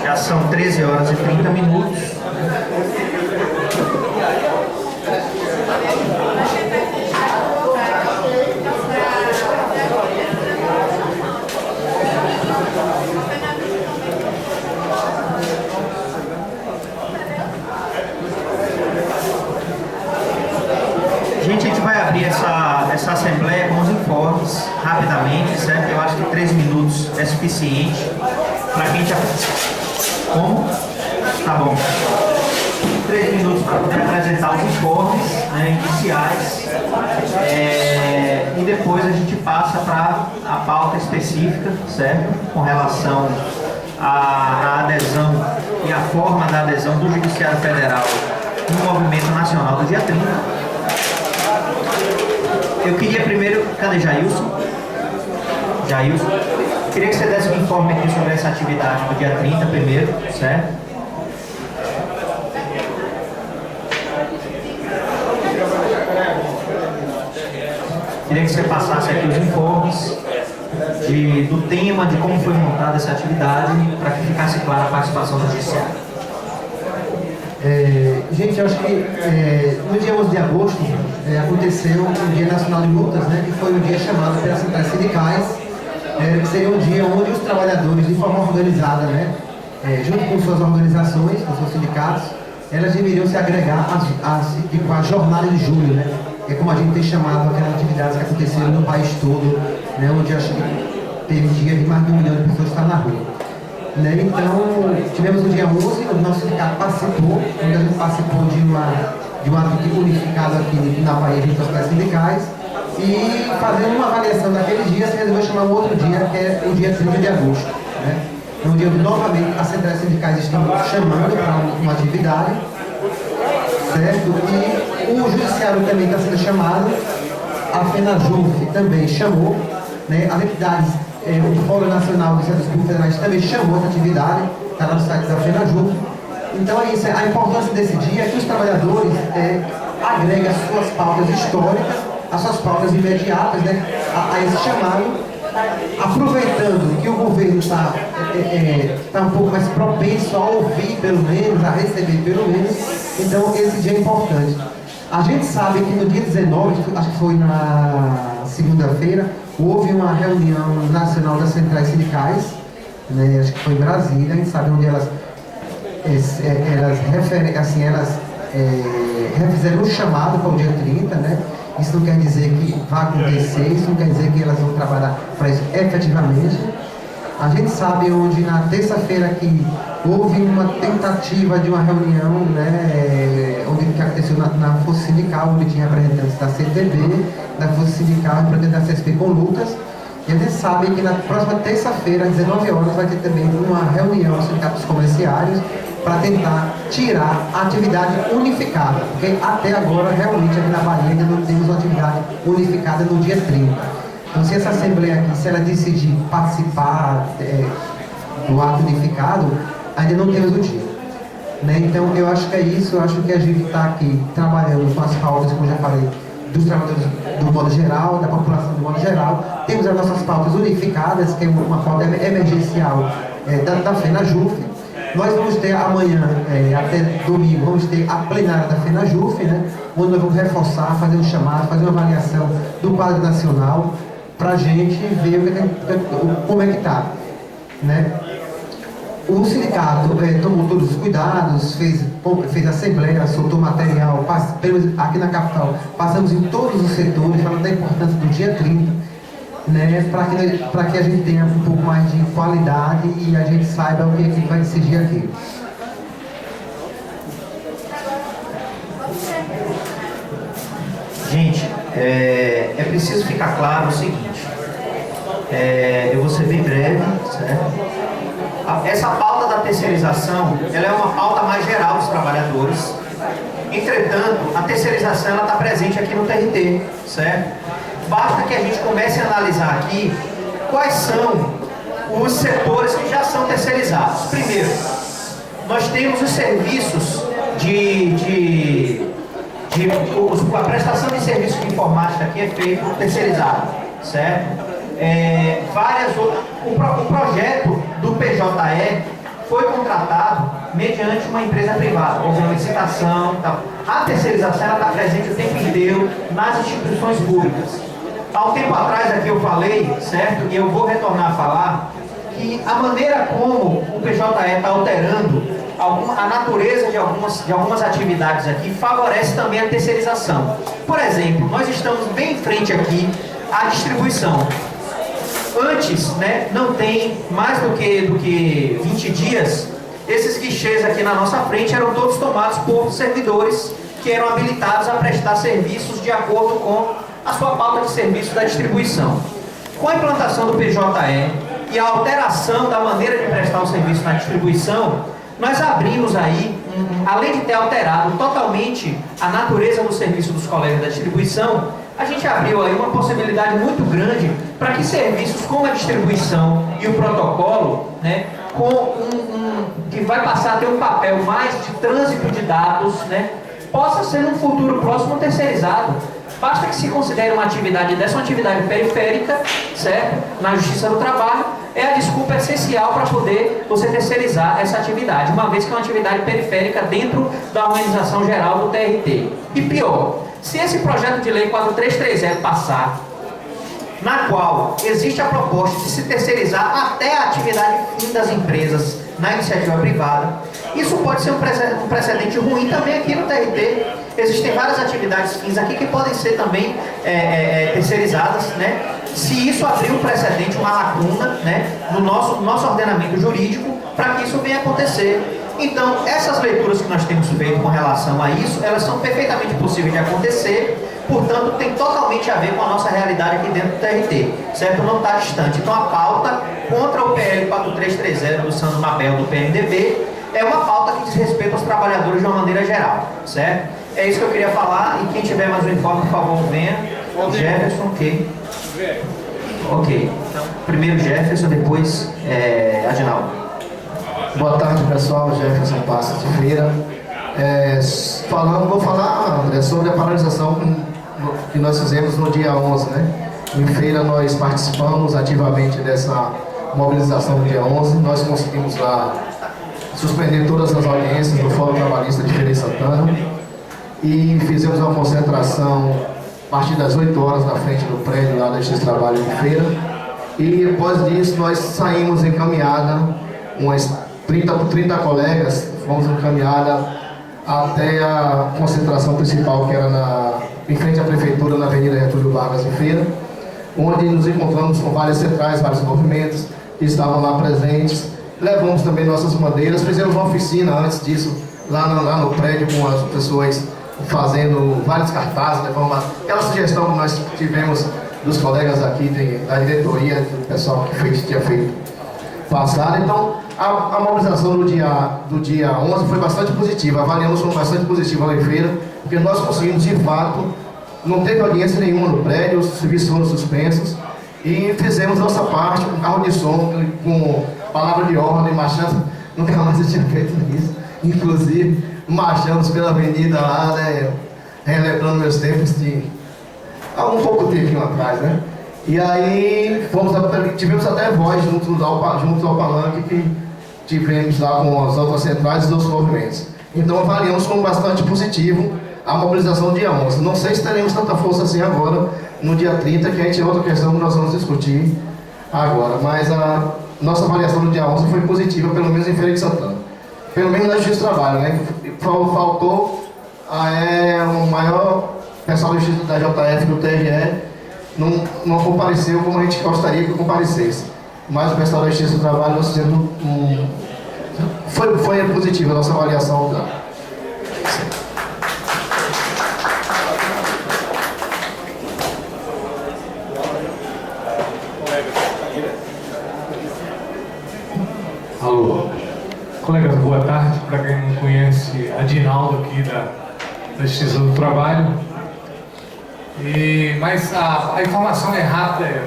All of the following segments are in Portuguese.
Já são 13 horas e 30 minutos. Gente, a gente vai abrir essa assembleia com os informes rapidamente, certo? Eu acho que 3 minutos é suficiente para quem já... Como? Tá bom. 3 minutos para poder apresentar os informes, né, iniciais, e depois a gente passa para a pauta específica, certo? Com relação à adesão e a forma da adesão do Judiciário Federal no Movimento Nacional do dia 30. Eu queria primeiro... Cadê Jailson? Jailson? Queria que você desse um informe aqui sobre essa atividade no dia 30 primeiro, certo? Queria que você passasse aqui os informes do tema, de como foi montada essa atividade, para que ficasse clara a participação do Judiciário. Gente, eu acho que no dia 11 de agosto aconteceu o Dia Nacional de Lutas, né, que foi um dia chamado pelas centrais sindicais, que seria um dia onde os trabalhadores, de forma organizada, né, junto com suas organizações, com seus sindicatos, elas deveriam se agregar à jornada de julho, né, que é como a gente tem chamado aquelas atividades que aconteceram no país todo, né, onde acho que teve dia de mais de 1 milhão de pessoas que estão na rua. Né? Então, tivemos no dia 11, o nosso sindicato participou, onde a gente participou de um ato unificado aqui na Bahia de centrais sindicais, e fazendo uma avaliação daquele dia, se resolveu chamar um outro dia, que é o dia 30 de agosto. Né? É um dia onde novamente as centrais sindicais estão chamando para uma atividade, certo? E o Judiciário também está sendo chamado, a FENAJUF também chamou, né? As entidades, o Fórum Nacional dos Serviços Públicos Federais também chamou essa atividade, está lá no site da FENAJUF. Então é isso, a importância desse dia é que os trabalhadores agreguem as suas pautas históricas, as suas pautas imediatas, né, a esse chamado, aproveitando que o governo está um pouco mais propenso a ouvir pelo menos, a receber pelo menos, então esse dia é importante. A gente sabe que no dia 19, acho que foi na segunda-feira, houve uma reunião nacional das centrais sindicais, né, acho que foi em Brasília, a gente sabe onde elas fizeram um chamado para o dia 30, né? Isso não quer dizer que vai acontecer, isso não quer dizer que elas vão trabalhar para isso efetivamente. A gente sabe onde na terça-feira aqui houve uma tentativa de uma reunião, né, onde que aconteceu na Força Sindical, onde tinha representantes da CTB, da Força Sindical, representantes da CSP com lutas. E a gente sabe que na próxima terça-feira, às 19 horas, vai ter também uma reunião dos sindicatos comerciários para tentar tirar a atividade unificada, porque até agora, realmente, aqui na Bahia ainda não temos uma atividade unificada no dia 30. Então, se essa Assembleia aqui, se ela decidir participar do ato unificado, ainda não temos o dia. Né? Então, eu acho que é isso, eu acho que a gente está aqui trabalhando com as pautas, como eu já falei, dos trabalhadores do modo geral, da população do modo geral. Temos as nossas pautas unificadas, que é uma pauta emergencial da FENAJUF. Nós vamos ter amanhã, até domingo, vamos ter a plenária da FENAJUF, né, onde nós vamos reforçar, fazer um chamado, fazer uma avaliação do quadro nacional, para a gente ver como é que está. Né? O sindicato tomou todos os cuidados, fez assembleia, soltou material, aqui na capital, passamos em todos os setores, falando da importância do dia 30, né, para que a gente tenha um pouco mais de qualidade e a gente saiba o que vai decidir aqui. Gente, é preciso ficar claro o seguinte, eu vou ser bem breve, certo? Essa pauta da terceirização, ela é uma pauta mais geral dos trabalhadores. Entretanto, a terceirização está presente aqui no TRT, certo? Basta que a gente comece a analisar aqui quais são os setores que já são terceirizados. Primeiro, nós temos os serviços a prestação de serviços de informática aqui é feito terceirizado, certo? O projeto do PJE foi contratado mediante uma empresa privada, houve uma licitação e tal. A terceirização está presente o tempo inteiro nas instituições públicas. Há um tempo atrás aqui eu falei, certo? E eu vou retornar a falar que a maneira como o PJE está alterando a natureza de algumas atividades aqui favorece também a terceirização. Por exemplo, nós estamos bem em frente aqui à distribuição. Antes, né, não tem mais do que 20 dias, esses guichês aqui na nossa frente eram todos tomados por servidores que eram habilitados a prestar serviços de acordo com a sua pauta de serviço da distribuição. Com a implantação do PJE e a alteração da maneira de prestar o serviço na distribuição, nós abrimos aí, além de ter alterado totalmente a natureza do serviço dos colegas da distribuição, a gente abriu aí uma possibilidade muito grande para que serviços como a distribuição e o protocolo, né, que vai passar a ter um papel mais de trânsito de dados, né, possa ser no futuro próximo terceirizado. Basta que se considere uma atividade dessa, uma atividade periférica, certo? Na Justiça do Trabalho, é a desculpa essencial para poder você terceirizar essa atividade, uma vez que é uma atividade periférica dentro da organização geral do TRT. E pior, se esse projeto de lei 4330 passar, na qual existe a proposta de se terceirizar até a atividade fim das empresas na iniciativa privada, isso pode ser um precedente ruim também aqui no TRT. Existem várias atividades fins aqui que podem ser também terceirizadas, né? Se isso abrir um precedente, uma lacuna, né, no nosso ordenamento jurídico, para que isso venha acontecer. Então, essas leituras que nós temos feito com relação a isso, elas são perfeitamente possíveis de acontecer, portanto, tem totalmente a ver com a nossa realidade aqui dentro do TRT, certo? Não está distante. Então, a pauta contra o PL 4330 do Sandro Mabel, do PMDB, é uma pauta que diz respeito aos trabalhadores de uma maneira geral, certo? É isso que eu queria falar, e quem tiver mais um informe, por favor, venha. Jefferson, ok. Ok. Então, primeiro Jefferson, depois Adinaldo. Boa tarde, pessoal. Jefferson Passos de Feira. Vou falar, André, sobre a paralisação que nós fizemos no dia 11, né? Em Feira nós participamos ativamente dessa mobilização no dia 11. Nós conseguimos lá suspender todas as audiências do Fórum Trabalhista de Feira de Santana e fizemos uma concentração a partir das 8 horas na frente do prédio lá da Justiça do Trabalho de Feira. E depois disso nós saímos encaminhada, umas 30 colegas, fomos encaminhada até a concentração principal, que era em frente à Prefeitura, na Avenida Getúlio Vargas de Feira, onde nos encontramos com várias centrais, vários movimentos que estavam lá presentes. Levamos também nossas bandeiras, fizemos uma oficina antes disso, lá no prédio, com as pessoas fazendo vários cartazes, levamos aquela sugestão que nós tivemos dos colegas aqui, da diretoria, do pessoal que tinha feito passado. Então, a mobilização do dia 11 foi bastante positiva, avaliamos como bastante positiva lá em Feira, porque nós conseguimos, de fato, não teve audiência nenhuma no prédio, os serviços foram suspensos, e fizemos nossa parte com carro de som, com palavra de ordem, marchando. Nunca mais eu tinha feito isso, inclusive marchamos pela avenida lá, né, relembrando meus tempos de há um pouco tempinho atrás, né? E aí tivemos até voz junto ao palanque que tivemos lá com as outras centrais e os outros movimentos. Então avaliamos como bastante positivo a mobilização do dia 11. Não sei se teremos tanta força assim agora, no dia 30, que a gente é outra questão que nós vamos discutir agora. Mas a nossa avaliação do dia 11 foi positiva, pelo menos em Feira de Santana. Pelo menos na Justiça do Trabalho, né? Faltou o maior pessoal da JF do TRE não compareceu como a gente gostaria que comparecesse. Mas o pessoal da Justiça do Trabalho nós fizemos foi positiva a nossa avaliação da. Alô, colegas, boa tarde. Para quem não conhece, Adinaldo aqui da Justiça do Trabalho. Mas a informação é rápida.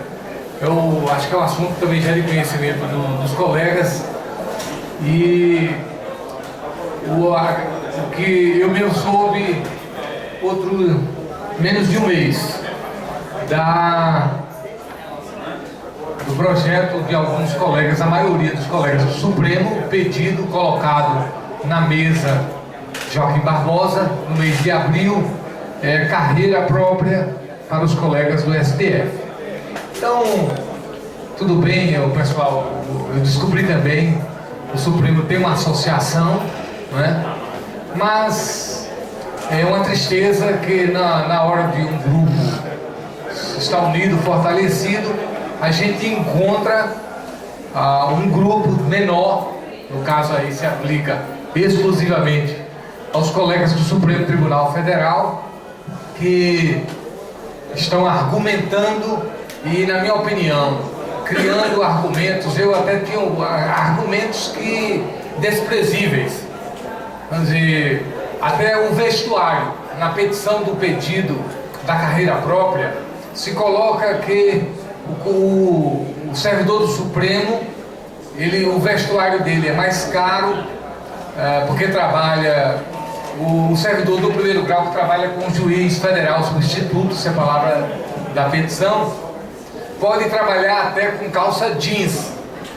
Eu acho que é um assunto também já de conhecimento dos colegas. E o que eu mesmo soube menos de um mês do projeto de alguns colegas, a maioria dos colegas do Supremo, pedido colocado na mesa Joaquim Barbosa, no mês de abril, carreira própria para os colegas do STF. Então, tudo bem, pessoal, eu descobri também, o Supremo tem uma associação, né? Mas é uma tristeza que na hora de um grupo estar unido, fortalecido, a gente encontra um grupo menor, no caso aí se aplica exclusivamente aos colegas do Supremo Tribunal Federal, que estão argumentando e, na minha opinião, criando argumentos, eu até tinha argumentos que desprezíveis. Vamos dizer, até o vestuário, na petição do pedido da carreira própria, se coloca que o servidor do Supremo, o vestuário dele é mais caro, porque trabalha, o servidor do primeiro grau que trabalha com o juiz federal substituto, se é a palavra da petição, pode trabalhar até com calça jeans,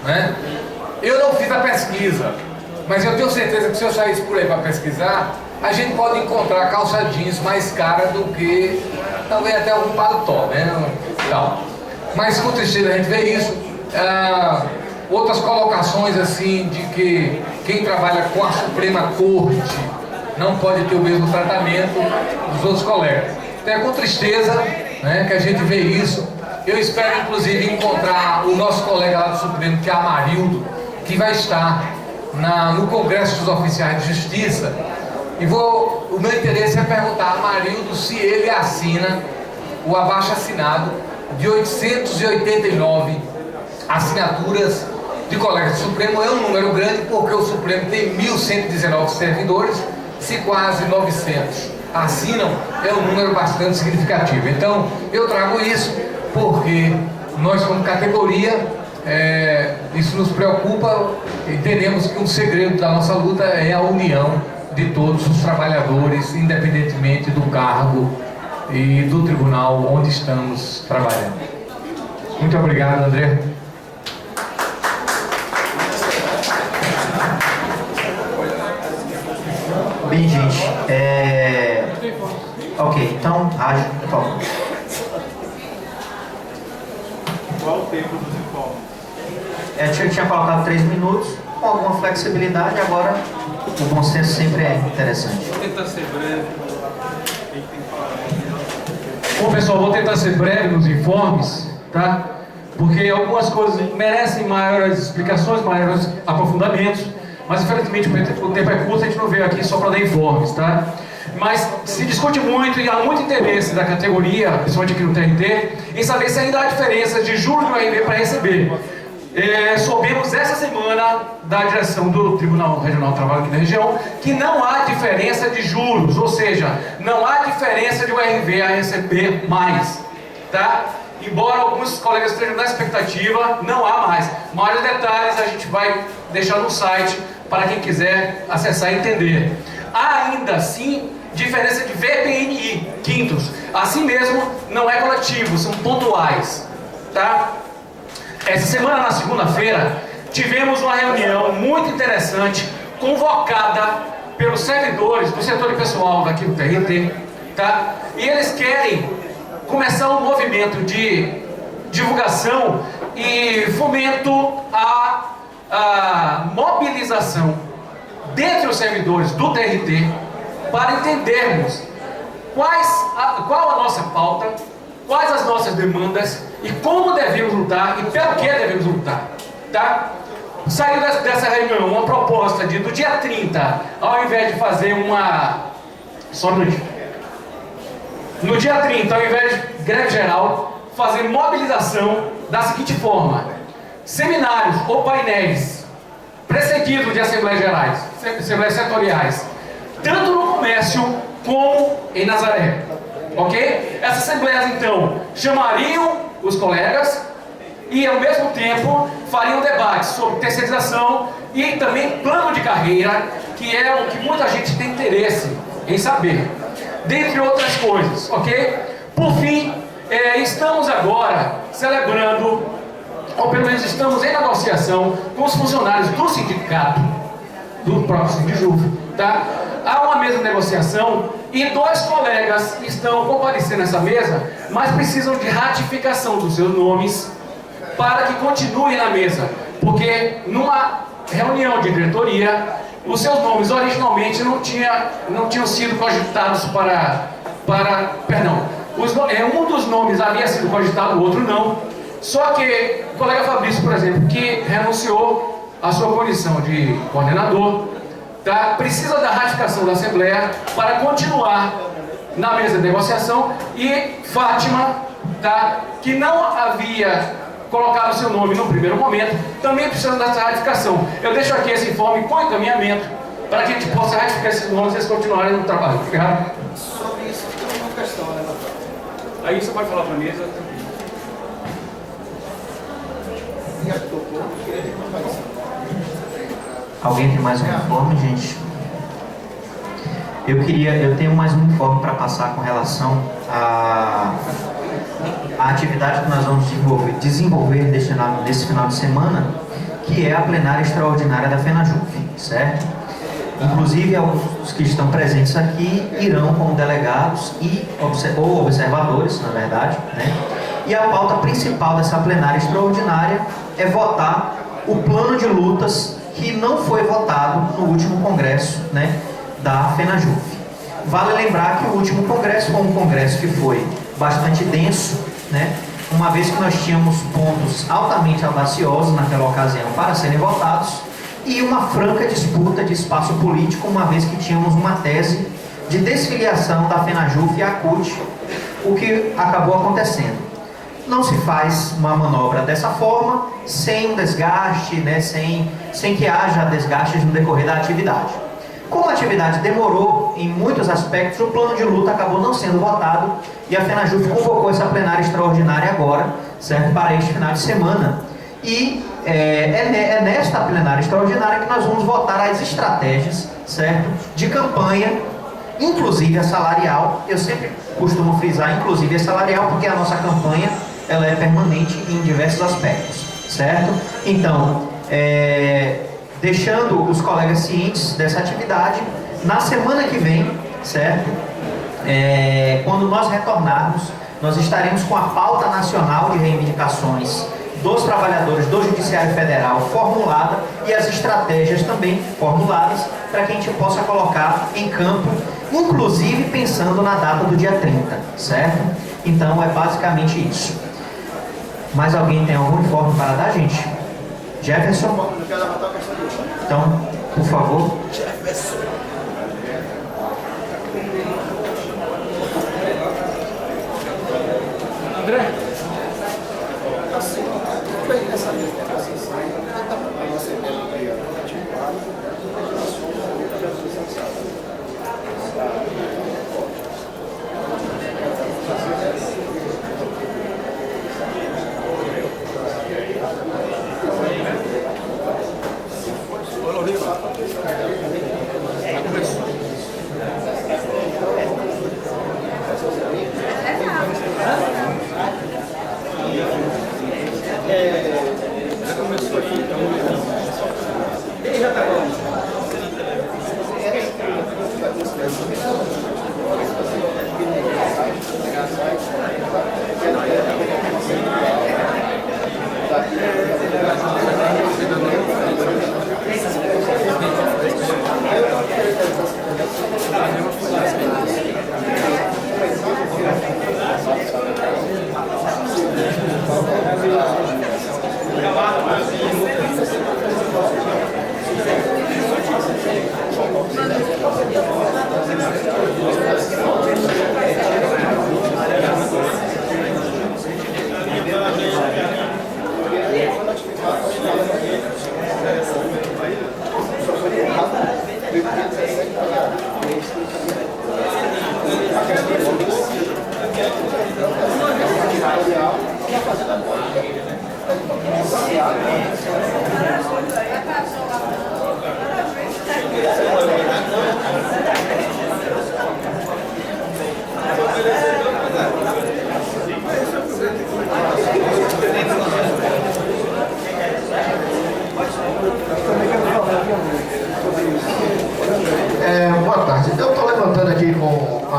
né? Eu não fiz a pesquisa, mas eu tenho certeza que se eu saísse por aí para pesquisar, a gente pode encontrar calça jeans mais cara do que talvez até algum paletó, né? Então, mas com tristeza a gente vê isso. Outras colocações assim de que quem trabalha com a Suprema Corte não pode ter o mesmo tratamento dos outros colegas. Então é com tristeza, né, que a gente vê isso. Eu espero inclusive encontrar o nosso colega lá do Supremo, que é Amarildo, que vai estar no Congresso dos Oficiais de Justiça. E o meu interesse é perguntar a Amarildo se ele assina o abaixo-assinado de 889 assinaturas de colegas do Supremo. É um número grande porque o Supremo tem 1.119 servidores, se quase 900 assinam, é um número bastante significativo. Então, eu trago isso porque nós, como categoria, isso nos preocupa. Entendemos que um segredo da nossa luta é a união de todos os trabalhadores, independentemente do cargo e do tribunal onde estamos trabalhando. Muito obrigado, André. Bem, gente, ok, então, Rádio, por favor. Qual o tempo dos informes? Eu tinha colocado 3 minutos, com alguma flexibilidade, agora o bom senso sempre é interessante. Vou tentar ser breve. Quem tem que falar? Bom, pessoal, vou tentar ser breve nos informes, tá? Porque algumas coisas merecem maiores explicações, maiores aprofundamentos, mas infelizmente o tempo é curto, a gente não veio aqui só para dar informes, tá? Mas se discute muito e há muito interesse da categoria, principalmente aqui no TRT, em saber se ainda há diferença de juros do RV para receber. Soubemos essa semana da direção do Tribunal Regional do Trabalho aqui na região que não há diferença de juros, ou seja, não há diferença de o RV a receber mais, tá? Embora alguns colegas estejam na expectativa, não há mais. Maiores detalhes a gente vai deixar no site para quem quiser acessar e entender. Há ainda assim diferença de VPNI, quintos. Assim mesmo, não é coletivo, são pontuais, tá? Essa semana, na segunda-feira, tivemos uma reunião muito interessante, convocada pelos servidores do setor de pessoal daqui do TRT, tá? E eles querem começar um movimento de divulgação e fomento à mobilização dentre os servidores do TRT para entendermos qual a nossa pauta, quais as nossas demandas e como devemos lutar e pelo que devemos lutar, tá? Saiu dessa reunião uma proposta de, do dia 30, ao invés de fazer no dia 30, ao invés de greve geral, fazer mobilização da seguinte forma: seminários ou painéis precedidos de assembleias gerais, assembleias setoriais, tanto no comércio como em Nazaré, ok? Essas assembleias então chamariam os colegas e ao mesmo tempo fariam debates sobre terceirização e também plano de carreira, que é o que muita gente tem interesse em saber, dentre outras coisas, ok? Por fim, estamos agora celebrando ou pelo menos estamos em negociação com os funcionários do sindicato, do próprio Sindijuv, tá? Há uma mesa de negociação e 2 colegas estão comparecendo nessa mesa, mas precisam de ratificação dos seus nomes para que continuem na mesa, porque numa reunião de diretoria, os seus nomes originalmente não tinham sido cogitados um dos nomes havia sido cogitado, o outro não. Só que o colega Fabrício, por exemplo, que renunciou à sua condição de coordenador, tá, precisa da ratificação da Assembleia para continuar na mesa de negociação, e Fátima, tá, que não havia colocado seu nome no primeiro momento, também precisa dessa ratificação. Eu deixo aqui esse informe com encaminhamento para que a gente possa ratificar esses nomes e eles continuarem no trabalho. Obrigado. Sobre isso, tem uma questão, né? Aí você pode falar para a mesa. Alguém tem mais um informe, gente? Eu tenho mais um informe para passar com relação à atividade que nós vamos desenvolver nesse final de semana, que é a plenária extraordinária da FENAJUF, certo? Inclusive, alguns que estão presentes aqui irão como delegados ou observadores, na verdade, né? E a pauta principal dessa plenária extraordinária é votar o plano de lutas que não foi votado no último congresso, né, da FENAJUF. Vale lembrar que o último congresso foi um congresso que foi bastante denso, né, uma vez que nós tínhamos pontos altamente audaciosos naquela ocasião para serem votados, e uma franca disputa de espaço político, uma vez que tínhamos uma tese de desfiliação da FENAJUF e a CUT, o que acabou acontecendo. Não se faz uma manobra dessa forma, sem um desgaste, né, sem que haja desgastes no decorrer da atividade. Como a atividade demorou em muitos aspectos, o plano de luta acabou não sendo votado e a FENAJUF convocou essa plenária extraordinária agora, certo, para este final de semana. E é nesta plenária extraordinária que nós vamos votar as estratégias, certo, de campanha, inclusive a salarial. Eu sempre costumo frisar inclusive a salarial, porque a nossa campanha ela é permanente em diversos aspectos, certo? Então, deixando os colegas cientes dessa atividade, na semana que vem, certo? Quando nós retornarmos, nós estaremos com a pauta nacional de reivindicações dos trabalhadores do Judiciário Federal formulada e as estratégias também formuladas para que a gente possa colocar em campo, inclusive pensando na data do dia 30, certo? Então é basicamente isso. Mais alguém tem algum informe para dar, gente? Jefferson? Então, por favor. André?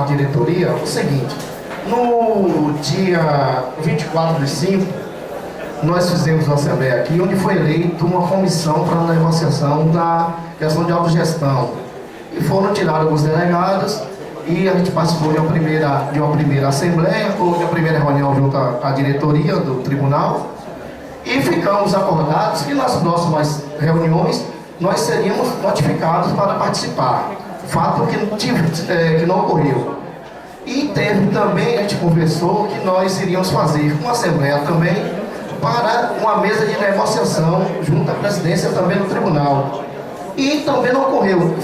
diretoria o seguinte: no dia 24/5, nós fizemos uma assembleia aqui, onde foi eleita uma comissão para a negociação da questão de autogestão. E foram tirados alguns delegados, e a gente participou de uma primeira assembleia, ou de uma primeira reunião junto à diretoria do tribunal, e ficamos acordados que nas próximas reuniões nós seríamos notificados para participar, fato que não ocorreu. E teve também, a gente conversou que nós iríamos fazer uma assembleia também para uma mesa de negociação junto à presidência também do tribunal. E também não ocorreu.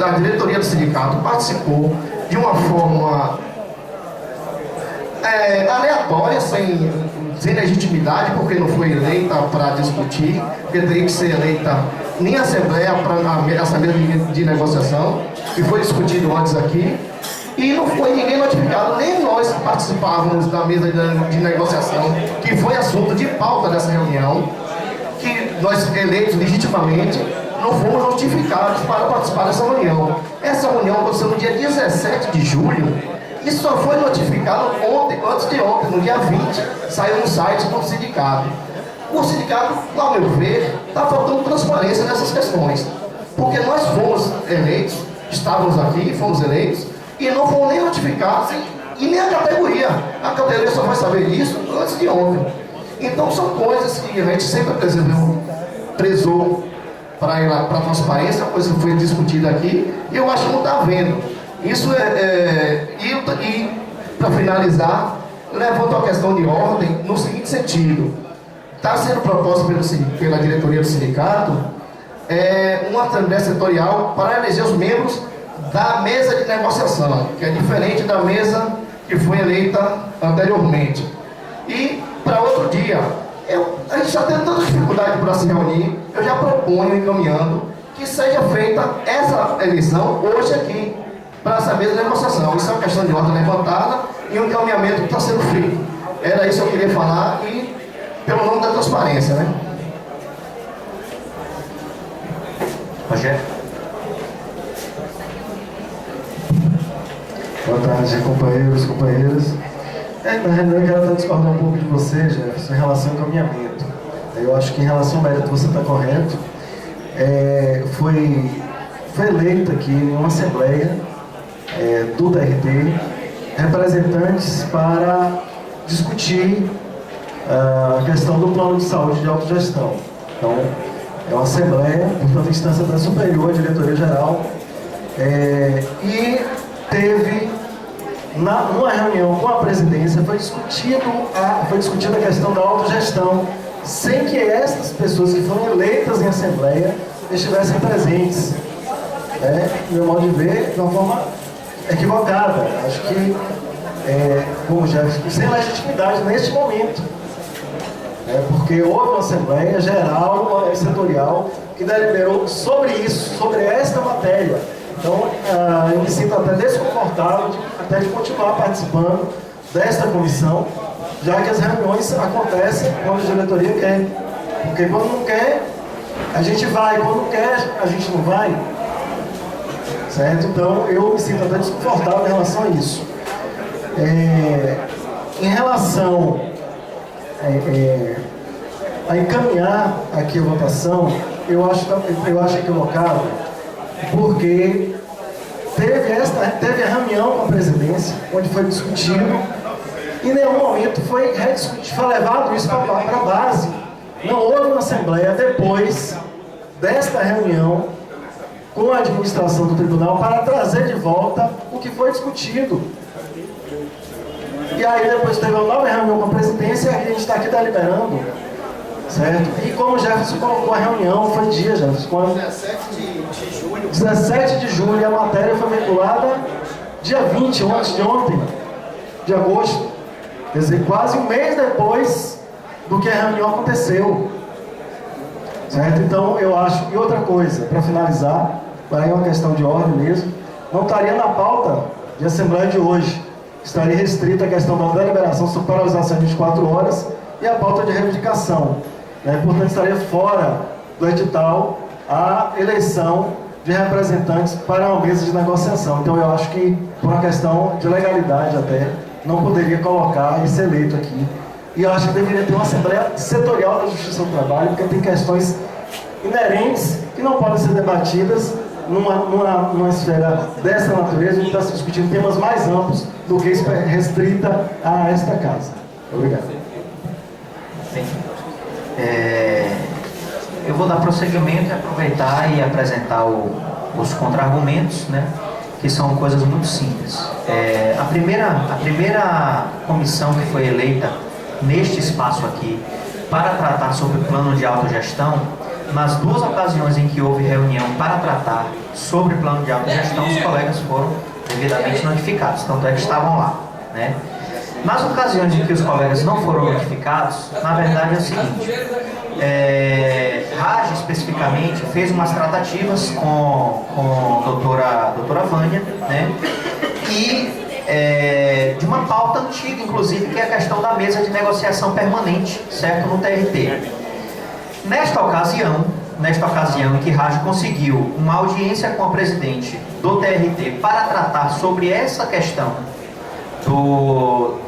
A diretoria do sindicato participou de uma forma aleatória, sem legitimidade, porque não foi eleita para discutir, porque teria que ser eleita nem a assembleia para essa mesa de negociação, que foi discutido antes aqui. E não foi ninguém notificado, nem nós que participávamos da mesa de negociação, que foi assunto de pauta dessa reunião, que nós eleitos legitimamente não fomos notificados para participar dessa reunião. Essa reunião aconteceu no dia 17 de julho e só foi notificado antes de ontem, no dia 20, saiu no site do sindicato. O sindicato, ao meu ver, está faltando transparência nessas questões, porque nós fomos eleitos, estávamos aqui, fomos eleitos, e não foram nem notificados, e nem a categoria. A categoria só vai saber disso antes de ontem. Então são coisas que a gente sempre prezou para a transparência, coisa que foi discutida aqui, e eu acho que não está havendo. Isso e para finalizar, levanto a questão de ordem no seguinte sentido: está sendo proposto pela diretoria do sindicato uma assembleia setorial para eleger os membros da mesa de negociação, que é diferente da mesa que foi eleita anteriormente. E para outro dia, a gente já tem tanta dificuldade para se reunir, eu já proponho, encaminhando, que seja feita essa eleição hoje aqui, para essa mesa de negociação. Isso é uma questão de ordem levantada e um encaminhamento que está sendo feito. Era isso que eu queria falar, e pelo nome da transparência, né? Rogério. Boa tarde, companheiros, companheiras. Na realidade, eu quero até discordar um pouco de você, Jefferson, em relação ao encaminhamento. Eu acho que em relação ao mérito você está correto. Foi eleito aqui em uma assembleia do DRT representantes para discutir a questão do plano de saúde de autogestão. Então, é uma assembleia, portanto, instância da superior, a diretoria geral, e teve, numa reunião com a presidência, foi discutida a questão da autogestão, sem que essas pessoas que foram eleitas em assembleia estivessem presentes. Meu modo de ver, de uma forma equivocada. Acho que, como já sem legitimidade neste momento. Porque houve uma assembleia geral, setorial, que deliberou sobre isso, sobre esta matéria. Então, eu me sinto até desconfortável de continuar participando desta comissão, já que as reuniões acontecem quando a diretoria quer. Porque quando não quer, a gente vai, quando quer, a gente não vai. Certo? Então, eu me sinto até desconfortável em relação a isso. Em relação a encaminhar aqui a votação, eu acho equivocado, porque teve a reunião com a presidência, onde foi discutido, e em nenhum momento foi levado isso para a base. Não houve uma assembleia depois desta reunião com a administração do tribunal para trazer de volta o que foi discutido. E aí depois teve uma nova reunião com a presidência e a gente está aqui deliberando, certo? E como o Jefferson colocou a reunião, foi dia, Jefferson, quando 17 de julho, a matéria foi vinculada dia 20, antes de ontem, de agosto. Quer dizer, quase um mês depois do que a reunião aconteceu. Certo? Então, eu acho... E outra coisa, para finalizar, para aí uma questão de ordem mesmo, não estaria na pauta de assembleia de hoje. Estaria restrita a questão da deliberação sobre paralisação de 24 horas e a pauta de reivindicação. Portanto, estaria fora do edital a eleição de representantes para uma mesa de negociação. Então eu acho que, por uma questão de legalidade até, não poderia colocar esse eleito aqui. E eu acho que deveria ter uma Assembleia Setorial da Justiça do Trabalho, porque tem questões inerentes que não podem ser debatidas numa esfera dessa natureza. A gente está discutindo temas mais amplos do que restrita a esta casa. Obrigado. Bem, eu vou dar prosseguimento e aproveitar e apresentar os contra-argumentos, né, que são coisas muito simples. A primeira comissão que foi eleita neste espaço aqui para tratar sobre o plano de autogestão, nas duas ocasiões em que houve reunião para tratar sobre o plano de autogestão, os colegas foram devidamente notificados, tanto é que estavam lá, né? Nas ocasiões em que os colegas não foram notificados, na verdade é o seguinte: Raj especificamente fez umas tratativas com a doutora Vânia, né? E de uma pauta antiga, inclusive, que é a questão da mesa de negociação permanente, certo, no TRT. Nesta ocasião em que Raj conseguiu uma audiência com a presidente do TRT para tratar sobre essa questão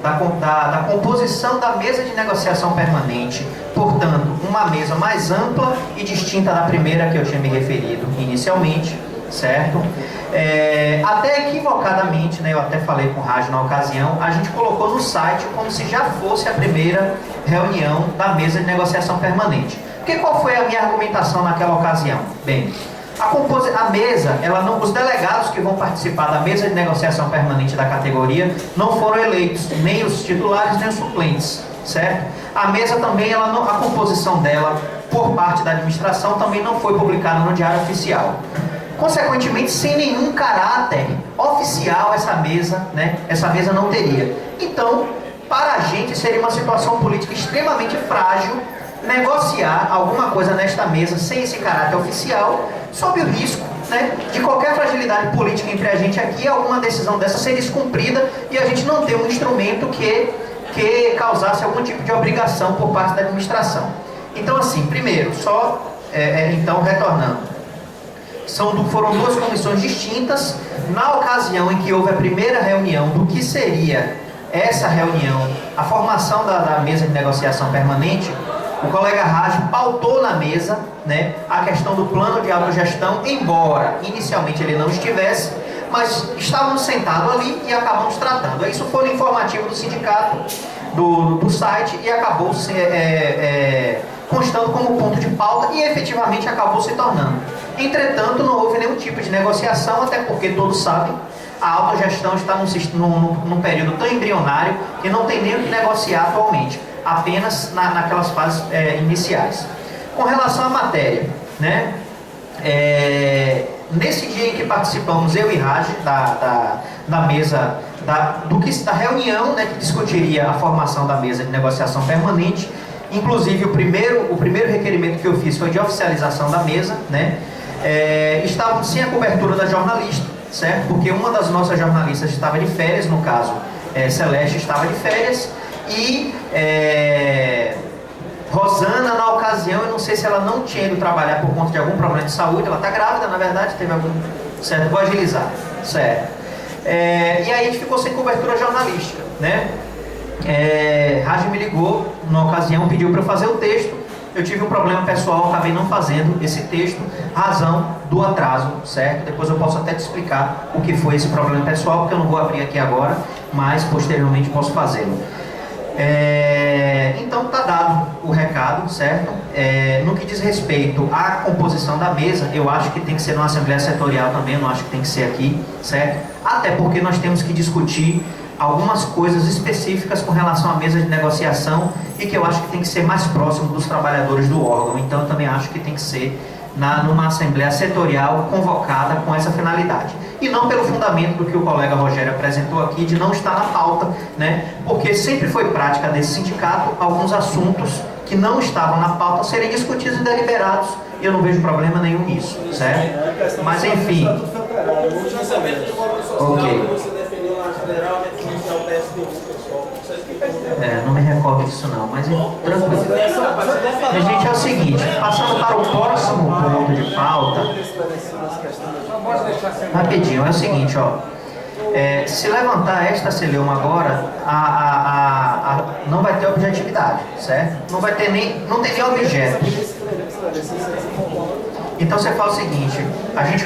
da composição da mesa de negociação permanente, portanto, uma mesa mais ampla e distinta da primeira que eu tinha me referido inicialmente, certo? Até equivocadamente, né, eu até falei com o Raj na ocasião, a gente colocou no site como se já fosse a primeira reunião da mesa de negociação permanente. Porque qual foi a minha argumentação naquela ocasião? Bem, a mesa, os delegados que vão participar da mesa de negociação permanente da categoria não foram eleitos, nem os titulares, nem os suplentes, certo? A mesa também, a composição dela, por parte da administração, também não foi publicada no Diário Oficial. Consequentemente, sem nenhum caráter oficial, essa mesa não teria. Então, para a gente, seria uma situação política extremamente frágil negociar alguma coisa nesta mesa sem esse caráter oficial, sob o risco, né, de qualquer fragilidade política entre a gente aqui, alguma decisão dessa ser descumprida e a gente não ter um instrumento que causasse algum tipo de obrigação por parte da administração. Então, assim, primeiro, então, retornando, foram duas comissões distintas. Na ocasião em que houve a primeira reunião do que seria essa reunião, a formação da mesa de negociação permanente, o colega Raj pautou na mesa, né, a questão do plano de autogestão, embora inicialmente ele não estivesse, mas estávamos sentados ali e acabamos tratando. Isso foi no informativo do sindicato, do site, e acabou constando como ponto de pauta e efetivamente acabou se tornando. Entretanto, não houve nenhum tipo de negociação, até porque todos sabem, a autogestão está num período tão embrionário que não tem nem o que negociar atualmente, apenas naquelas fases iniciais. Com relação à matéria, né, nesse dia em que participamos, eu e Raj, da mesa, da reunião, né, que discutiria a formação da mesa de negociação permanente, inclusive o primeiro requerimento que eu fiz foi de oficialização da mesa, né, estávamos sem a cobertura da jornalista, certo? Porque uma das nossas jornalistas estava de férias, no caso, Celeste estava de férias, e Rosana, na ocasião, eu não sei se ela não tinha ido trabalhar por conta de algum problema de saúde, ela está grávida, na verdade, teve algum... Certo, vou agilizar, certo. E aí a gente ficou sem cobertura jornalística, né? Raj me ligou, na ocasião, pediu para eu fazer o texto. Eu tive um problema pessoal, acabei não fazendo esse texto, razão do atraso, certo? Depois eu posso até te explicar o que foi esse problema pessoal, porque eu não vou abrir aqui agora, mas posteriormente posso fazê-lo. Então tá dado o recado, certo? No que diz respeito à composição da mesa, eu acho que tem que ser numa Assembleia Setorial também, eu não acho que tem que ser aqui, certo? Até porque nós temos que discutir algumas coisas específicas com relação à mesa de negociação e que eu acho que tem que ser mais próximo dos trabalhadores do órgão. Então eu também acho que tem que ser numa Assembleia Setorial convocada com essa finalidade. E não pelo fundamento do que o colega Rogério apresentou aqui, de não estar na pauta, né? Porque sempre foi prática desse sindicato alguns assuntos que não estavam na pauta serem discutidos e deliberados, e eu não vejo problema nenhum nisso, certo? Mas enfim. Ok. não me recordo disso não, mas tranquilo. Mas, gente, é o seguinte, passando para o próximo ponto de pauta, rapidinho, é o seguinte, ó. Se levantar esta celeuma agora, não vai ter objetividade, certo? Não tem nem objeto. Então você fala o seguinte, a gente